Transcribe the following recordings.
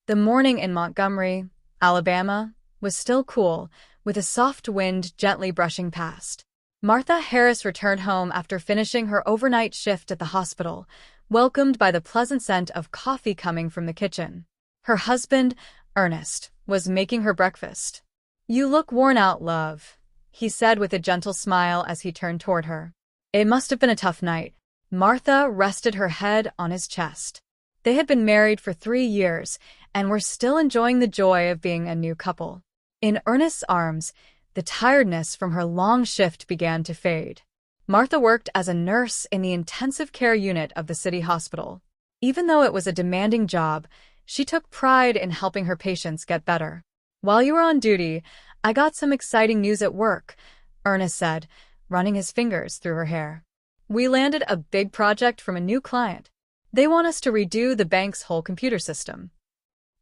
The morning in Montgomery, Alabama, was still cool, with a soft wind gently brushing past. Martha Harris returned home after finishing her overnight shift at the hospital, welcomed by the pleasant scent of coffee coming from the kitchen. Her husband, Ernest, was making her breakfast. "You look worn out, love," he said with a gentle smile as he turned toward her. "It must have been a tough night." Martha rested her head on his chest. They had been married for 3 years and were still enjoying the joy of being a new couple. In Ernest's arms, the tiredness from her long shift began to fade. Martha worked as a nurse in the intensive care unit of the city hospital. Even though it was a demanding job, she took pride in helping her patients get better. "While you were on duty, I got some exciting news at work," Ernest said, running his fingers through her hair. "We landed a big project from a new client. They want us to redo the bank's whole computer system."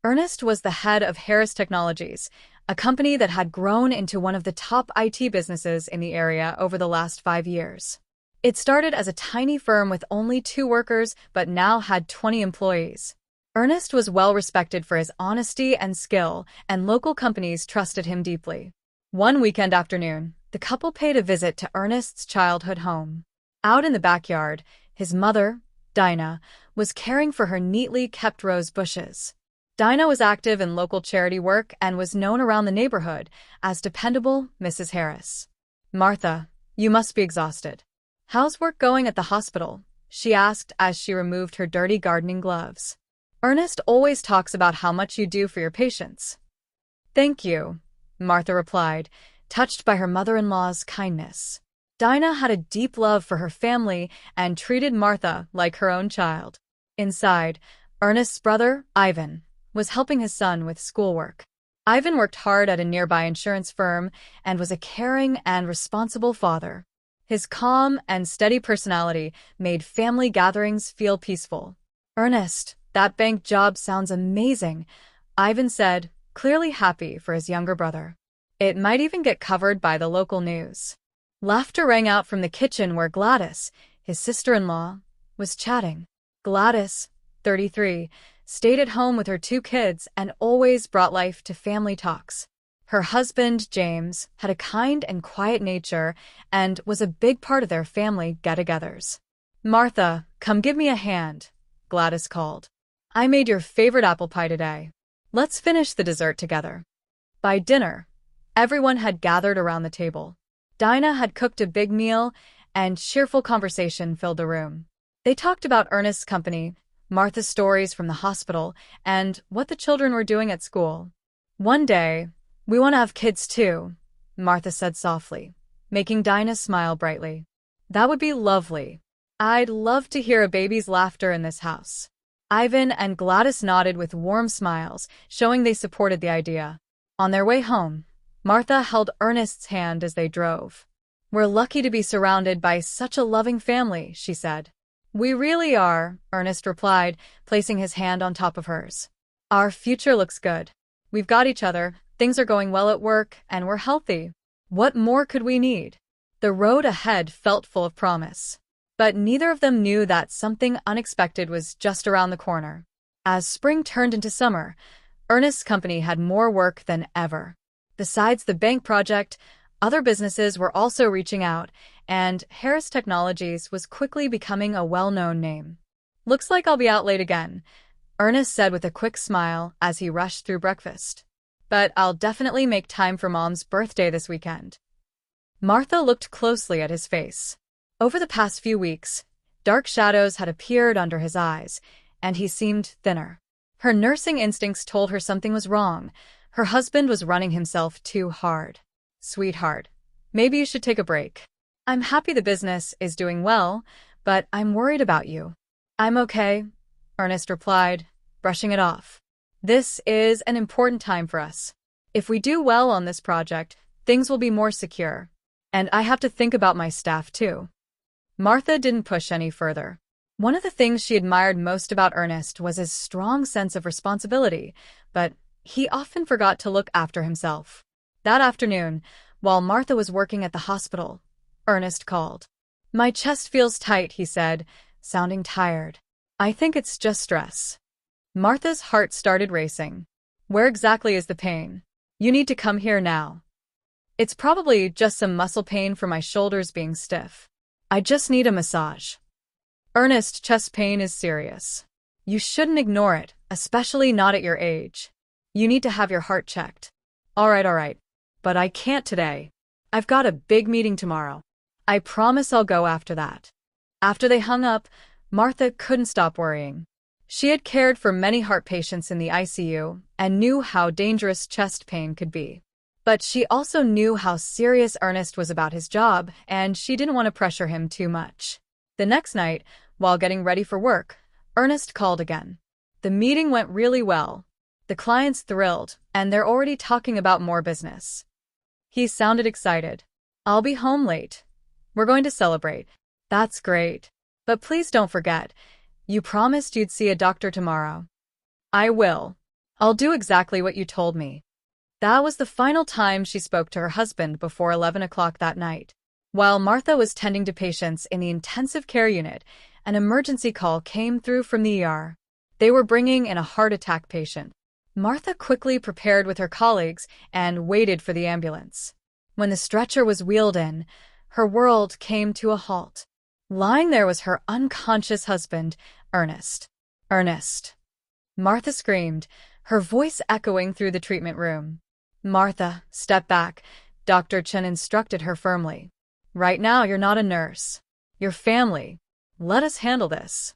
Ernest was the head of Harris Technologies, a company that had grown into one of the top IT businesses in the area over the last 5 years. It started as a tiny firm with only 2 workers, but now had 20 employees. Ernest was well respected for his honesty and skill, and local companies trusted him deeply. One weekend afternoon, the couple paid a visit to Ernest's childhood home. Out in the backyard, his mother, Dinah, was caring for her neatly kept rose bushes. Dinah was active in local charity work and was known around the neighborhood as dependable Mrs. Harris. "Martha, you must be exhausted. How's work going at the hospital?" she asked as she removed her dirty gardening gloves. "Ernest always talks about how much you do for your patients." "Thank you," Martha replied, touched by her mother-in-law's kindness. Dinah had a deep love for her family and treated Martha like her own child. Inside, Ernest's brother, Ivan, was helping his son with schoolwork. Ivan worked hard at a nearby insurance firm and was a caring and responsible father. His calm and steady personality made family gatherings feel peaceful. "Ernest, that bank job sounds amazing," Ivan said, clearly happy for his younger brother. "It might even get covered by the local news." Laughter rang out from the kitchen where Gladys, his sister-in-law, was chatting. Gladys, 33, stayed at home with her 2 kids and always brought life to family talks. Her husband, James, had a kind and quiet nature and was a big part of their family get-togethers. "Martha, come give me a hand," Gladys called. "I made your favorite apple pie today. Let's finish the dessert together." By dinner, everyone had gathered around the table. Dinah had cooked a big meal, and cheerful conversation filled the room. They talked about Ernest's company, Martha's stories from the hospital, and what the children were doing at school. "One day, we want to have kids too," Martha said softly, making Dinah smile brightly. "That would be lovely. I'd love to hear a baby's laughter in this house." Ivan and Gladys nodded with warm smiles, showing they supported the idea. On their way home, Martha held Ernest's hand as they drove. "We're lucky to be surrounded by such a loving family," she said. "We really are," Ernest replied, placing his hand on top of hers. "Our future looks good. We've got each other, things are going well at work, and we're healthy. What more could we need?" The road ahead felt full of promise. But neither of them knew that something unexpected was just around the corner. As spring turned into summer, Ernest's company had more work than ever. Besides the bank project, other businesses were also reaching out, and Harris Technologies was quickly becoming a well-known name. "Looks like I'll be out late again," Ernest said with a quick smile as he rushed through breakfast. "But I'll definitely make time for Mom's birthday this weekend." Martha looked closely at his face. Over the past few weeks, dark shadows had appeared under his eyes, and he seemed thinner. Her nursing instincts told her something was wrong. Her husband was running himself too hard. "Sweetheart, maybe you should take a break. I'm happy the business is doing well, but I'm worried about you." "I'm okay," Ernest replied, brushing it off. "This is an important time for us. If we do well on this project, things will be more secure. And I have to think about my staff too." Martha didn't push any further. One of the things she admired most about Ernest was his strong sense of responsibility, but he often forgot to look after himself. That afternoon, while Martha was working at the hospital, Ernest called. "My chest feels tight," he said, sounding tired. "I think it's just stress." Martha's heart started racing. Where exactly is the pain? You need to come here now. It's probably just some muscle pain from my shoulders being stiff. I just need a massage. Ernest, chest pain is serious. You shouldn't ignore it, especially not at your age. You need to have your heart checked. All right. But I can't today. I've got a big meeting tomorrow. I promise I'll go after that. After they hung up, Martha couldn't stop worrying. She had cared for many heart patients in the ICU and knew how dangerous chest pain could be. But she also knew how serious Ernest was about his job, and she didn't want to pressure him too much. The next night, while getting ready for work, Ernest called again. The meeting went really well. The client's thrilled, and they're already talking about more business. He sounded excited. I'll be home late. We're going to celebrate. That's great. But please don't forget, you promised you'd see a doctor tomorrow. I will. I'll do exactly what you told me. That was the final time she spoke to her husband before 11 o'clock that night. While Martha was tending to patients in the intensive care unit, an emergency call came through from the ER. They were bringing in a heart attack patient. Martha quickly prepared with her colleagues and waited for the ambulance. When the stretcher was wheeled in, her world came to a halt. Lying there was her unconscious husband, Ernest. Ernest. Martha screamed, her voice echoing through the treatment room. Martha, step back, Dr. Chen instructed her firmly. Right now you're not a nurse. You're family. Let us handle this.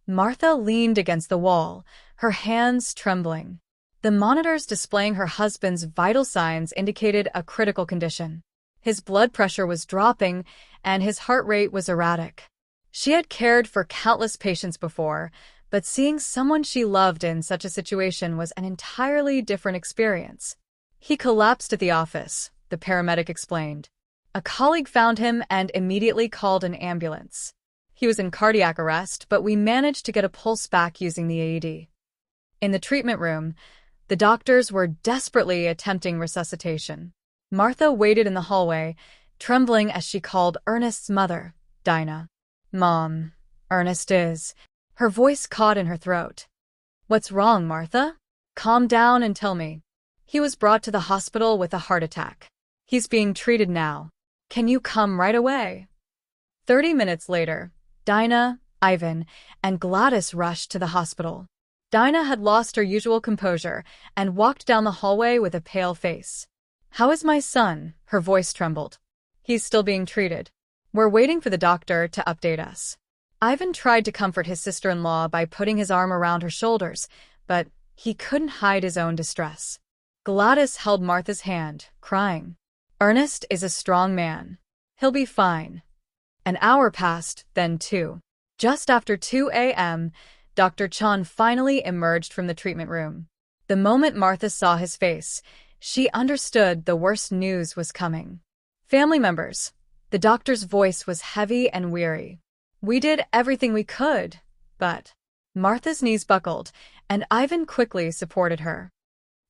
Martha leaned against the wall, her hands trembling. The monitors displaying her husband's vital signs indicated a critical condition. His blood pressure was dropping, and his heart rate was erratic. She had cared for countless patients before, but seeing someone she loved in such a situation was an entirely different experience. He collapsed at the office, the paramedic explained. A colleague found him and immediately called an ambulance. He was in cardiac arrest, but we managed to get a pulse back using the AED. In the treatment room, the doctors were desperately attempting resuscitation. Martha waited in the hallway, trembling as she called Ernest's mother, Dinah. Mom, Ernest is. Her voice caught in her throat. What's wrong, Martha? Calm down and tell me. He was brought to the hospital with a heart attack. He's being treated now. Can you come right away? 30 minutes later, Dinah, Ivan, and Gladys rushed to the hospital. Dinah had lost her usual composure and walked down the hallway with a pale face. How is my son? Her voice trembled. He's still being treated. We're waiting for the doctor to update us. Ivan tried to comfort his sister-in-law by putting his arm around her shoulders, but he couldn't hide his own distress. Gladys held Martha's hand, crying. Ernest is a strong man. He'll be fine. An hour passed, then 2. Just after 2 a.m., Dr. Chan finally emerged from the treatment room. The moment Martha saw his face, she understood the worst news was coming. Family members. The doctor's voice was heavy and weary. We did everything we could, but... Martha's knees buckled, and Ivan quickly supported her.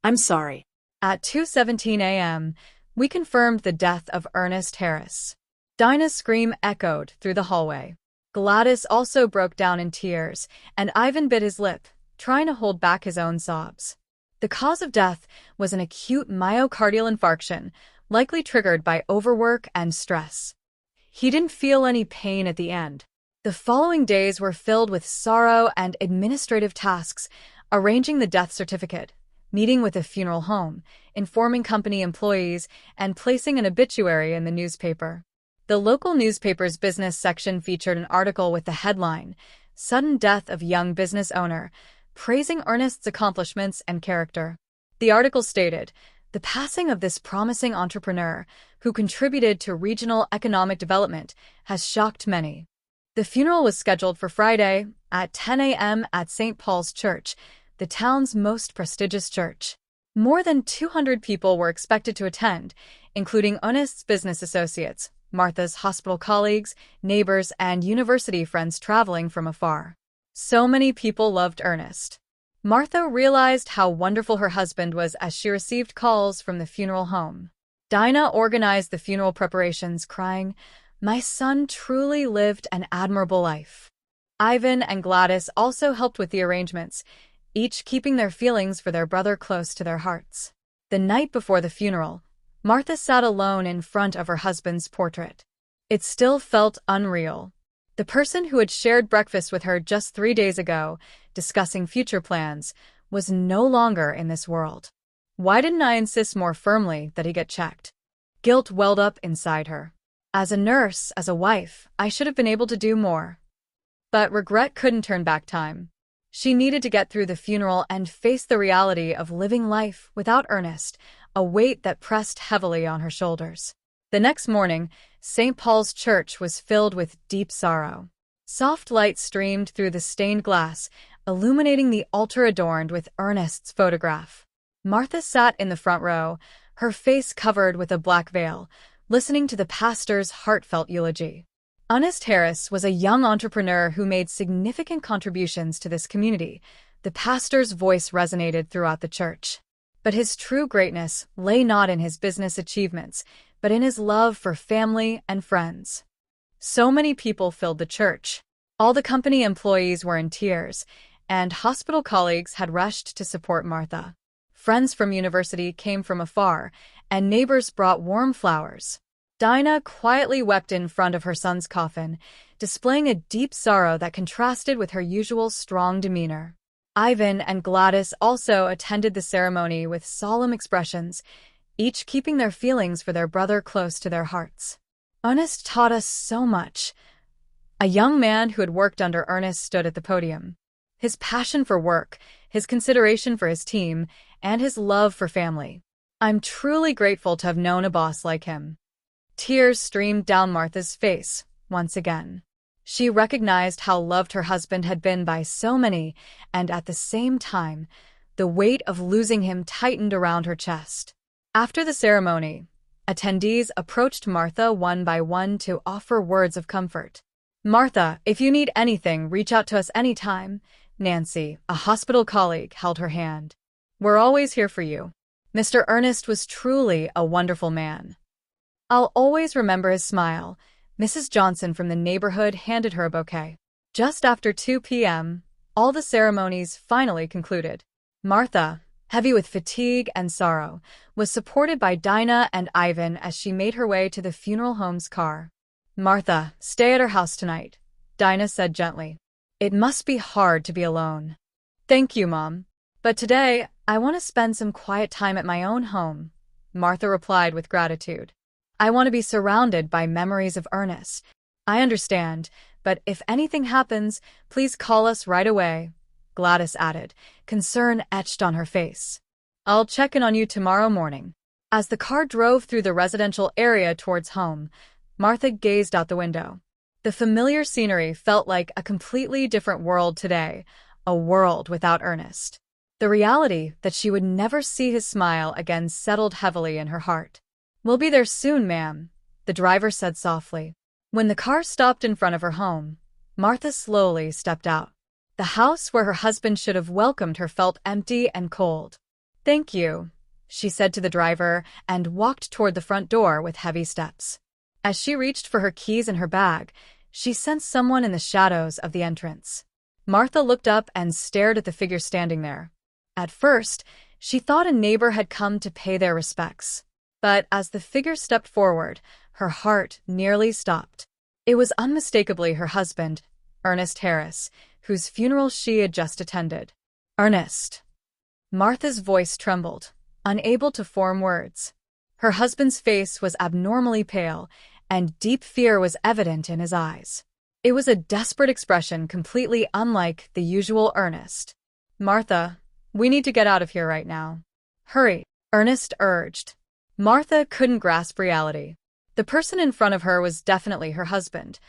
I'm sorry. At 2:17 a.m., we confirmed the death of Ernest Harris. Dinah's scream echoed through the hallway. Gladys also broke down in tears, and Ivan bit his lip, trying to hold back his own sobs. The cause of death was an acute myocardial infarction, likely triggered by overwork and stress. He didn't feel any pain at the end. The following days were filled with sorrow and administrative tasks, arranging the death certificate, meeting with a funeral home, informing company employees, and placing an obituary in the newspaper. The local newspaper's business section featured an article with the headline, Sudden Death of Young Business Owner, praising Ernest's accomplishments and character. The article stated, the passing of this promising entrepreneur, who contributed to regional economic development, has shocked many. The funeral was scheduled for Friday at 10 a.m. at St. Paul's Church, the town's most prestigious church. More than 200 people were expected to attend, including Ernest's business associates, Martha's hospital colleagues, neighbors, and university friends traveling from afar. So many people loved Ernest. Martha realized how wonderful her husband was as she received calls from the funeral home. Dinah organized the funeral preparations, crying, "My son truly lived an admirable life." Ivan and Gladys also helped with the arrangements, each keeping their feelings for their brother close to their hearts. The night before the funeral, Martha sat alone in front of her husband's portrait. It still felt unreal. The person who had shared breakfast with her just 3 days ago, discussing future plans, was no longer in this world. Why didn't I insist more firmly that he get checked? Guilt welled up inside her. As a nurse, as a wife, I should have been able to do more. But regret couldn't turn back time. She needed to get through the funeral and face the reality of living life without Ernest, a weight that pressed heavily on her shoulders. The next morning, St. Paul's Church was filled with deep sorrow. Soft light streamed through the stained glass, illuminating the altar adorned with Ernest's photograph. Martha sat in the front row, her face covered with a black veil, listening to the pastor's heartfelt eulogy. Ernest Harris was a young entrepreneur who made significant contributions to this community. The pastor's voice resonated throughout the church. But his true greatness lay not in his business achievements, but in his love for family and friends. So many people filled the church. All the company employees were in tears, and hospital colleagues had rushed to support Martha. Friends from university came from afar, and neighbors brought warm flowers. Dinah quietly wept in front of her son's coffin, displaying a deep sorrow that contrasted with her usual strong demeanor. Ivan and Gladys also attended the ceremony with solemn expressions, each keeping their feelings for their brother close to their hearts. Ernest taught us so much. A young man who had worked under Ernest stood at the podium. His passion for work, his consideration for his team, and his love for family. I'm truly grateful to have known a boss like him. Tears streamed down Martha's face, once again. She recognized how loved her husband had been by so many, and at the same time, the weight of losing him tightened around her chest. After the ceremony, attendees approached Martha one by one to offer words of comfort. "Martha, if you need anything, reach out to us anytime." Nancy, a hospital colleague, held her hand. "We're always here for you." Mr. Ernest was truly a wonderful man. "I'll always remember his smile." Mrs. Johnson from the neighborhood handed her a bouquet. Just after 2 p.m., all the ceremonies finally concluded. Martha, heavy with fatigue and sorrow, was supported by Dinah and Ivan as she made her way to the funeral home's car. "Martha, stay at our house tonight," Dinah said gently. "It must be hard to be alone." "Thank you, Mom. But today, I want to spend some quiet time at my own home," Martha replied with gratitude. "I want to be surrounded by memories of Ernest." "I understand, but if anything happens, please call us right away," Gladys added, concern etched on her face. "I'll check in on you tomorrow morning." As the car drove through the residential area towards home, Martha gazed out the window. The familiar scenery felt like a completely different world today, a world without Ernest. The reality that she would never see his smile again settled heavily in her heart. "We'll be there soon, ma'am," the driver said softly. When the car stopped in front of her home, Martha slowly stepped out. The house where her husband should have welcomed her felt empty and cold. "Thank you," she said to the driver and walked toward the front door with heavy steps. As she reached for her keys in her bag, she sensed someone in the shadows of the entrance. Martha looked up and stared at the figure standing there. At first, she thought a neighbor had come to pay their respects. But as the figure stepped forward, her heart nearly stopped. It was unmistakably her husband, Ernest Harris, whose funeral she had just attended. "Ernest." Martha's voice trembled, unable to form words. Her husband's face was abnormally pale, and deep fear was evident in his eyes. It was a desperate expression completely unlike the usual Ernest. "Martha, we need to get out of here right now." "Hurry," Ernest urged. Martha couldn't grasp reality. The person in front of her was definitely her husband.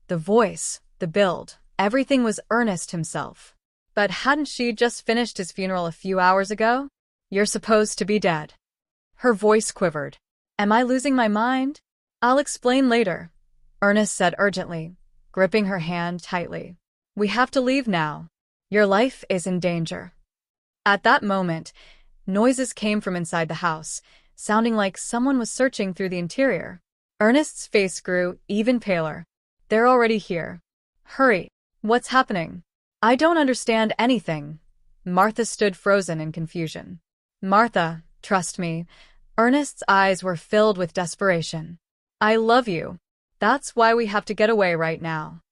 The voice, the build, everything was Ernest himself. But hadn't she just finished his funeral a few hours ago? "You're supposed to be dead." Her voice quivered. "Am I losing my mind?" "I'll explain later," Ernest said urgently, gripping her hand tightly. "We have to leave now. Your life is in danger." At that moment, noises came from inside the house, sounding like someone was searching through the interior. Ernest's face grew even paler. "They're already here. Hurry. What's happening?" "I don't understand anything," Martha stood frozen in confusion. Martha, trust me. Ernest's eyes were filled with desperation. I love you. That's why we have to get away right now.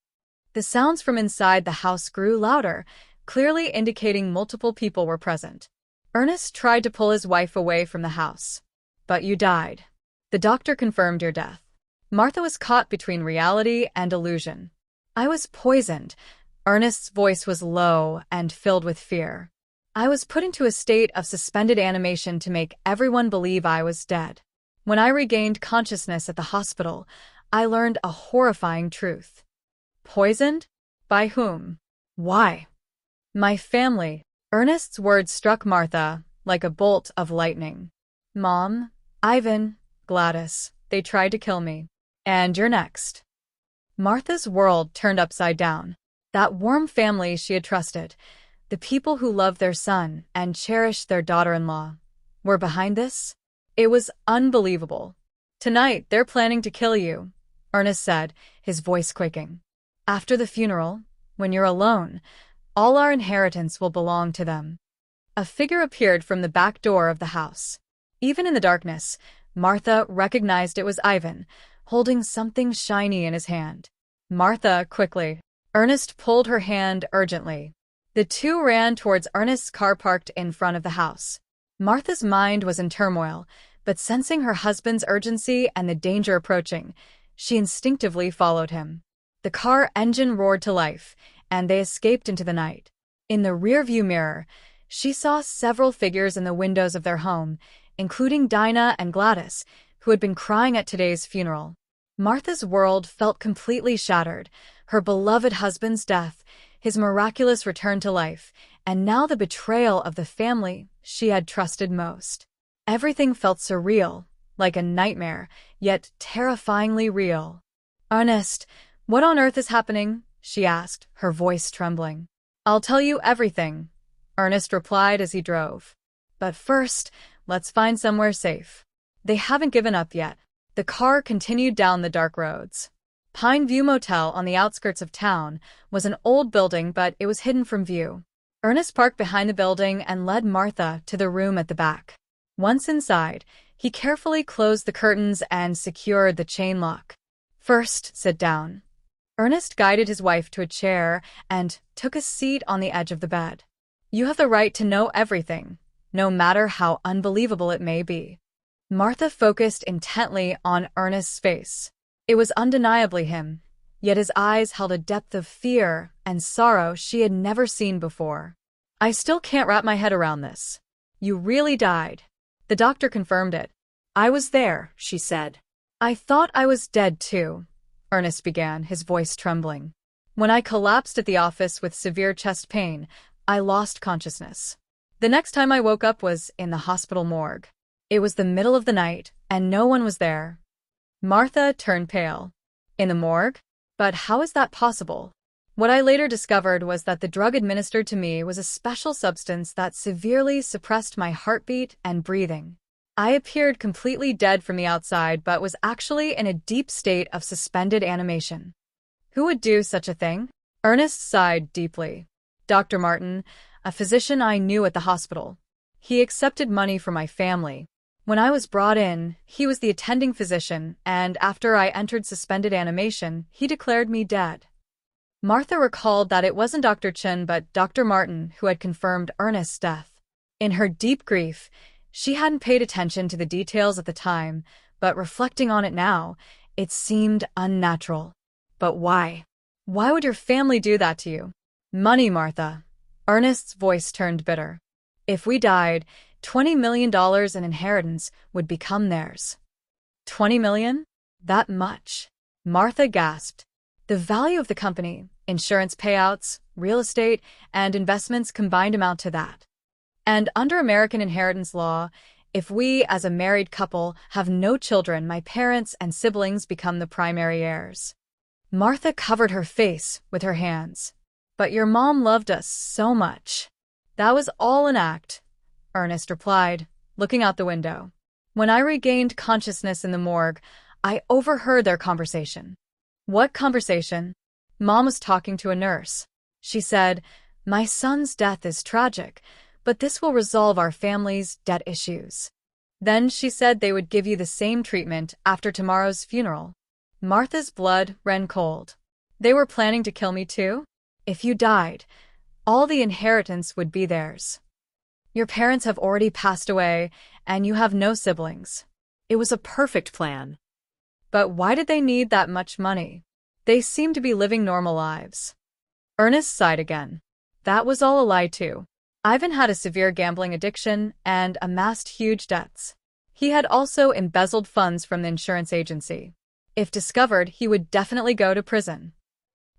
The sounds from inside the house grew louder, clearly indicating multiple people were present. Ernest tried to pull his wife away from the house. But you died. The doctor confirmed your death. Martha was caught between reality and illusion. I was poisoned. Ernest's voice was low and filled with fear. I was put into a state of suspended animation to make everyone believe I was dead. When I regained consciousness at the hospital, I learned a horrifying truth. Poisoned? By whom? Why? My family. Ernest's words struck Martha like a bolt of lightning. Mom, Ivan, Gladys, they tried to kill me. And you're next. Martha's world turned upside down. That warm family she had trusted, the people who loved their son and cherished their daughter-in-law, were behind this? It was unbelievable. Tonight, they're planning to kill you, Ernest said, his voice quaking. After the funeral, when you're alone, all our inheritance will belong to them. A figure appeared from the back door of the house. Even in the darkness, Martha recognized it was Ivan, holding something shiny in his hand. Martha, quickly. Ernest pulled her hand urgently. The two ran towards Ernest's car parked in front of the house. Martha's mind was in turmoil, but sensing her husband's urgency and the danger approaching, she instinctively followed him. The car engine roared to life, and they escaped into the night. In the rearview mirror, she saw several figures in the windows of their home, including Dinah and Gladys, who had been crying at today's funeral. Martha's world felt completely shattered. Her beloved husband's death, his miraculous return to life, and now the betrayal of the family she had trusted most. Everything felt surreal, like a nightmare, yet terrifyingly real. Ernest, what on earth is happening? She asked, her voice trembling. I'll tell you everything, Ernest replied as he drove. But first, let's find somewhere safe. They haven't given up yet. The car continued down the dark roads. Pine View Motel on the outskirts of town was an old building, but it was hidden from view. Ernest parked behind the building and led Martha to the room at the back. Once inside, he carefully closed the curtains and secured the chain lock. First, sit down. Ernest guided his wife to a chair and took a seat on the edge of the bed. You have the right to know everything, no matter how unbelievable it may be. Martha focused intently on Ernest's face. It was undeniably him, yet his eyes held a depth of fear and sorrow she had never seen before. I still can't wrap my head around this. You really died. The doctor confirmed it. I was there, she said. I thought I was dead too, Ernest began, his voice trembling. When I collapsed at the office with severe chest pain, I lost consciousness. The next time I woke up was in the hospital morgue. It was the middle of the night, and no one was there. Martha turned pale. In the morgue? But how is that possible? What I later discovered was that the drug administered to me was a special substance that severely suppressed my heartbeat and breathing. I appeared completely dead from the outside, but was actually in a deep state of suspended animation. Who would do such a thing? Ernest sighed deeply. Dr. Martin, a physician I knew at the hospital. He accepted money from my family. When I was brought in, he was the attending physician, and after I entered suspended animation, he declared me dead. Martha recalled that it wasn't Dr. Chen but Dr. Martin who had confirmed Ernest's death. In her deep grief, she hadn't paid attention to the details at the time, but reflecting on it now, it seemed unnatural. But why? Why would your family do that to you? Money, Martha. Ernest's voice turned bitter. If we died, $20 million in inheritance would become theirs. 20 million? That much? Martha gasped. The value of the company, insurance payouts, real estate, and investments combined amount to that. And under American inheritance law, if we, as a married couple, have no children, my parents and siblings become the primary heirs. Martha covered her face with her hands. But your mom loved us so much. That was all an act, Ernest replied, looking out the window. When I regained consciousness in the morgue, I overheard their conversation. What conversation? Mom was talking to a nurse. She said, My son's death is tragic, but this will resolve our family's debt issues. Then she said they would give you the same treatment after tomorrow's funeral. Martha's blood ran cold. They were planning to kill me too? If you died, all the inheritance would be theirs. Your parents have already passed away, and you have no siblings. It was a perfect plan. But why did they need that much money? They seem to be living normal lives. Ernest sighed again. That was all a lie too. Ivan had a severe gambling addiction and amassed huge debts. He had also embezzled funds from the insurance agency. If discovered, he would definitely go to prison.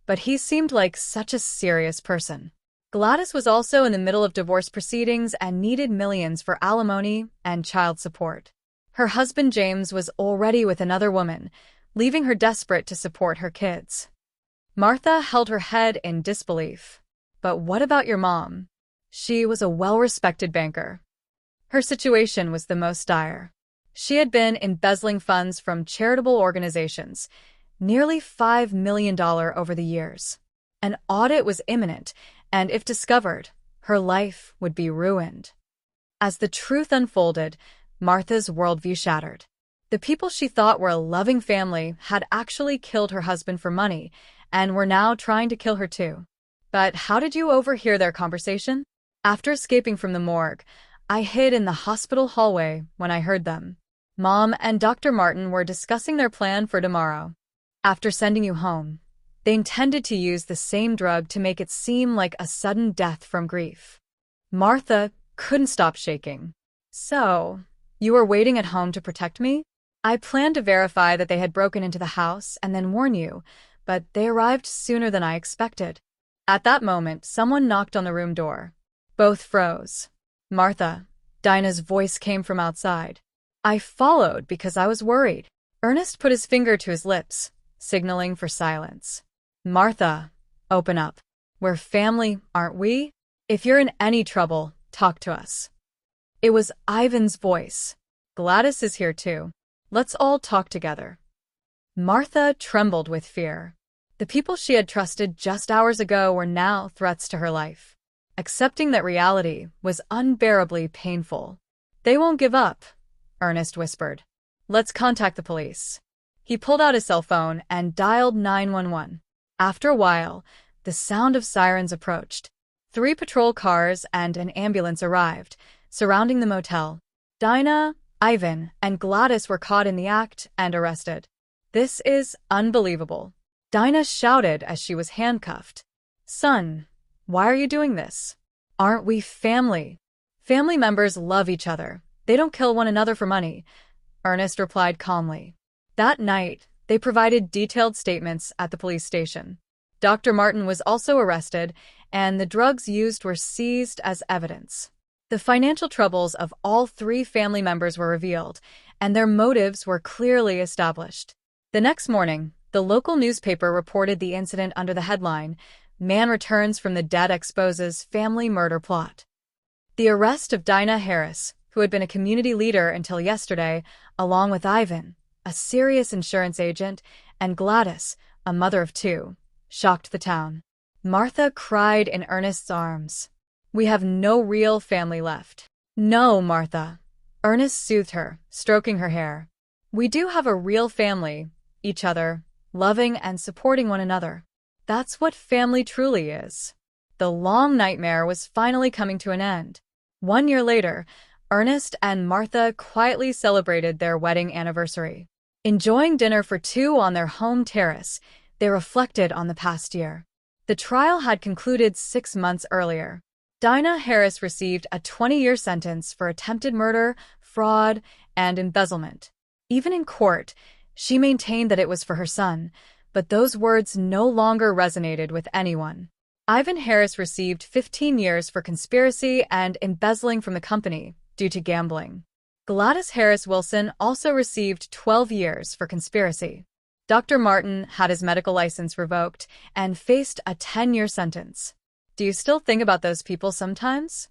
But he seemed like such a serious person. Gladys was also in the middle of divorce proceedings and needed millions for alimony and child support. Her husband James was already with another woman, leaving her desperate to support her kids. Martha held her head in disbelief. But what about your mom? She was a well-respected banker. Her situation was the most dire. She had been embezzling funds from charitable organizations, nearly $5 million over the years. An audit was imminent, and if discovered, her life would be ruined. As the truth unfolded, Martha's worldview shattered. The people she thought were a loving family had actually killed her husband for money, and were now trying to kill her too. But how did you overhear their conversation? After escaping from the morgue, I hid in the hospital hallway when I heard them. Mom and Dr. Martin were discussing their plan for tomorrow. After sending you home, they intended to use the same drug to make it seem like a sudden death from grief. Martha couldn't stop shaking. So, you were waiting at home to protect me? I planned to verify that they had broken into the house and then warn you, but they arrived sooner than I expected. At that moment, someone knocked on the room door. Both froze. Martha, Dinah's voice came from outside. I followed because I was worried. Ernest put his finger to his lips, signaling for silence. Martha, open up. We're family, aren't we? If you're in any trouble, talk to us. It was Ivan's voice. Gladys is here too. Let's all talk together. Martha trembled with fear. The people she had trusted just hours ago were now threats to her life. Accepting that reality was unbearably painful. They won't give up, Ernest whispered. Let's contact the police. He pulled out his cell phone and dialed 911. After a while, the sound of sirens approached. 3 patrol cars and an ambulance arrived, surrounding the motel. Dinah, Ivan, and Gladys were caught in the act and arrested. This is unbelievable. Dinah shouted as she was handcuffed. Son, why are you doing this? Aren't we family? Family members love each other. They don't kill one another for money, Ernest replied calmly. That night, they provided detailed statements at the police station. Dr. Martin was also arrested, and the drugs used were seized as evidence. The financial troubles of all 3 family members were revealed, and their motives were clearly established. The next morning, the local newspaper reported the incident under the headline, Man Returns from the Dead Exposes Family Murder Plot. The arrest of Dinah Harris, who had been a community leader until yesterday, along with Ivan, a serious insurance agent, and Gladys, a mother of 2, shocked the town. Martha cried in Ernest's arms. We have no real family left. No, Martha. Ernest soothed her, stroking her hair. We do have a real family, each other, loving and supporting one another. That's what family truly is. The long nightmare was finally coming to an end. 1 year later, Ernest and Martha quietly celebrated their wedding anniversary. Enjoying dinner for 2 on their home terrace, they reflected on the past year. The trial had concluded 6 months earlier. Dinah Harris received a 20-year sentence for attempted murder, fraud, and embezzlement. Even in court, she maintained that it was for her son, but those words no longer resonated with anyone. Ivan Harris received 15 years for conspiracy and embezzling from the company due to gambling. Gladys Harris Wilson also received 12 years for conspiracy. Dr. Martin had his medical license revoked and faced a 10-year sentence. Do you still think about those people sometimes?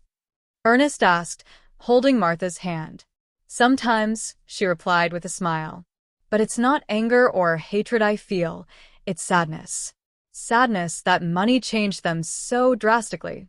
Ernest asked, holding Martha's hand. Sometimes, she replied with a smile. But it's not anger or hatred I feel, it's sadness. sadness that money changed them so drastically.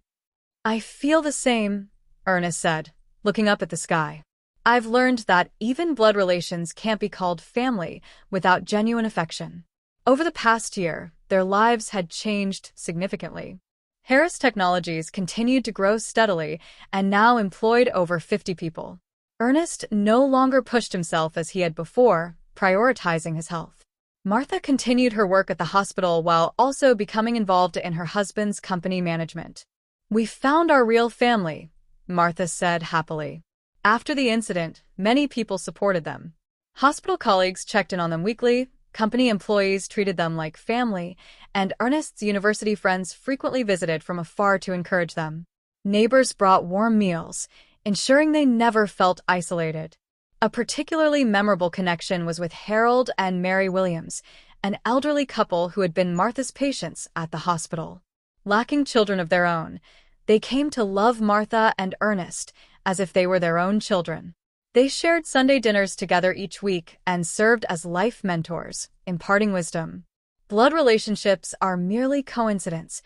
"I feel the same," Ernest said, looking up at the sky. "I've learned that even blood relations can't be called family without genuine affection." Over the past year, their lives had changed significantly. Harris Technologies continued to grow steadily and now employed over 50 people. Ernest no longer pushed himself as he had before, prioritizing his health. Martha continued her work at the hospital while also becoming involved in her husband's company management. "We found our real family," Martha said happily. After the incident, many people supported them. Hospital colleagues checked in on them weekly, company employees treated them like family, and Ernest's university friends frequently visited from afar to encourage them. Neighbors brought warm meals, ensuring they never felt isolated. A particularly memorable connection was with Harold and Mary Williams, an elderly couple who had been Martha's patients at the hospital. Lacking children of their own, they came to love Martha and Ernest as if they were their own children. They shared Sunday dinners together each week and served as life mentors, imparting wisdom. "Blood relationships are merely coincidence,"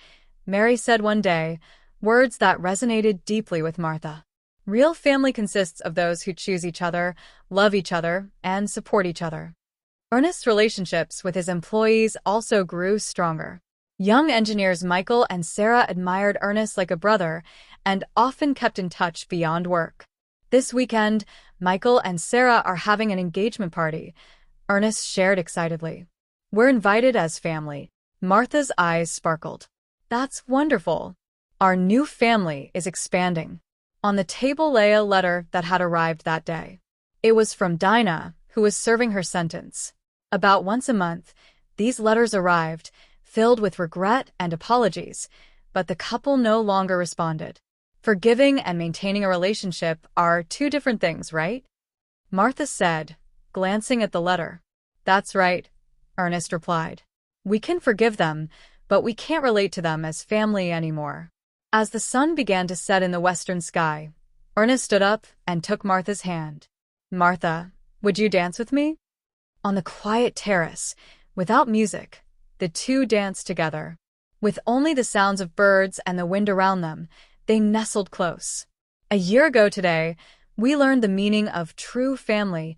Mary said one day, words that resonated deeply with Martha. "Real family consists of those who choose each other, love each other, and support each other." Ernest's relationships with his employees also grew stronger. Young engineers Michael and Sarah admired Ernest like a brother and often kept in touch beyond work. "This weekend, Michael and Sarah are having an engagement party," Ernest shared excitedly. "We're invited as family." Martha's eyes sparkled. "That's wonderful. Our new family is expanding." On the table lay a letter that had arrived that day. It was from Dinah, who was serving her sentence. About once a month, these letters arrived, filled with regret and apologies, but the couple no longer responded. "Forgiving and maintaining a relationship are two different things, right?" Martha said, glancing at the letter. "That's right," Ernest replied. "We can forgive them, but we can't relate to them as family anymore." As the sun began to set in the western sky, Ernest stood up and took Martha's hand. "Martha, would you dance with me?" On the quiet terrace, without music, the two danced together. With only the sounds of birds and the wind around them, they nestled close. "A year ago today, we learned the meaning of true family,"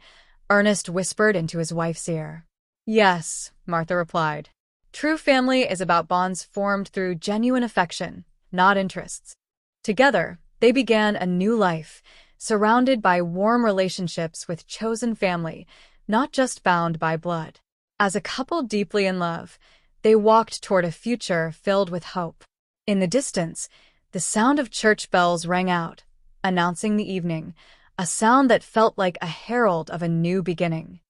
Ernest whispered into his wife's ear. "Yes," Martha replied. "True family is about bonds formed through genuine affection, not interests." Together, they began a new life, surrounded by warm relationships with chosen family, not just bound by blood. As a couple deeply in love, they walked toward a future filled with hope. In the distance, the sound of church bells rang out, announcing the evening, a sound that felt like a herald of a new beginning.